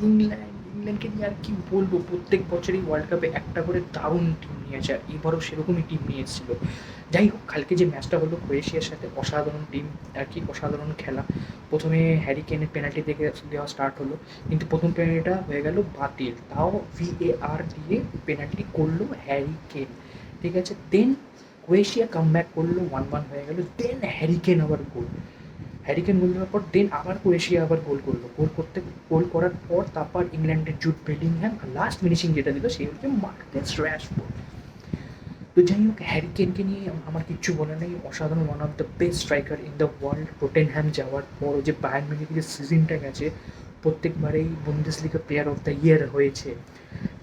ইংল্যান্ডকে নিয়ে আর কি বলবো, প্রত্যেক বছরই ওয়ার্ল্ড কাপে একটা করে দারুণ টিম নিয়ে আসে, আর এবারও সেরকমই টিম নিয়ে এসেছিলো। যাই হোক, কালকে যে ম্যাচটা হলো ক্রোয়েশিয়ার সাথে, অসাধারণ টিম আর কি, অসাধারণ খেলা। প্রথমে হ্যারি কেনের পেনাল্টি থেকে দেওয়া স্টার্ট হলো, কিন্তু প্রথম পেনাল্টিটা হয়ে গেল বাতিল, তাও VAR দিয়ে পেনাল্টি করলো হ্যারি কেন। ঠিক আছে, দেন ক্রোয়েশিয়া কামব্যাক করলো, 1-1 হয়ে গেল, দেন হ্যারি কেন আবার গোল। হ্যারিকেন গোল দেওয়ার পর দেন আবার ক্রোয়েশিয়া আবার গোল করলো, গোল করার পর তারপর ইংল্যান্ডের জুট বেলিংহ্যাম লাস্ট ফিনিশিং যেটা দিল সেই হচ্ছে মার্কাস র্যাশফোর্ড। তো যাই হোক, হ্যারিকেনকে নিয়ে আমার কিচ্ছু বলার নেই, অসাধারণ, one of the best striker in the world. Tottenham যাওয়ার পর যে বায়ার্ন মিউনিখের যে সিজনটা গেছে, প্রত্যেকবারেই Bundesliga player of the year হয়েছে।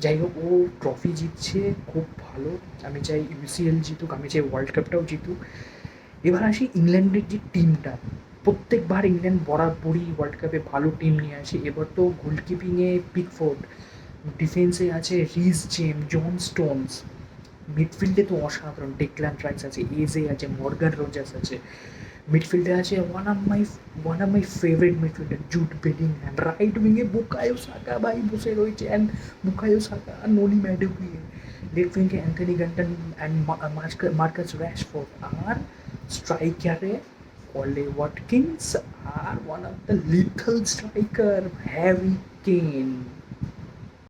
যাই হোক, ও ট্রফি জিতছে, খুব ভালো। আমি চাই UCL জিতুক, আমি চাই ওয়ার্ল্ড কাপটাও জিতুক। এবার আসি ইংল্যান্ডের যে টিমটা, প্রত্যেকবার ইংল্যান্ড বরাবরই ওয়ার্ল্ড কাপে ভালো টিম নিয়ে আসে। এবার তো গোলকিপিংয়ে পিকফোর্ড, ডিফেন্সে আছে রিস জেম, জন স্টোনস, মিডফিল্ডে তো অসাধারণ ডেকল্যান রাইস আছে, এজে আছে, মর্গান রোজার্স আছে। মিডফিল্ডে আছে one of my favourite midfielder Jude Bellingham. Right উইংয়ে বুকায়ো সাকা ভাই বসে রয়েছে, অ্যান্ড বুকায়ো সাকা আর নোনি ম্যাডুইয়ে। লেফট উইংয়ে Anthony Gordon and Marcus Rashford. আর স্ট্রাইকারে অলে ওয়াটকিন্স আর one of the lethal striker Harry কেন।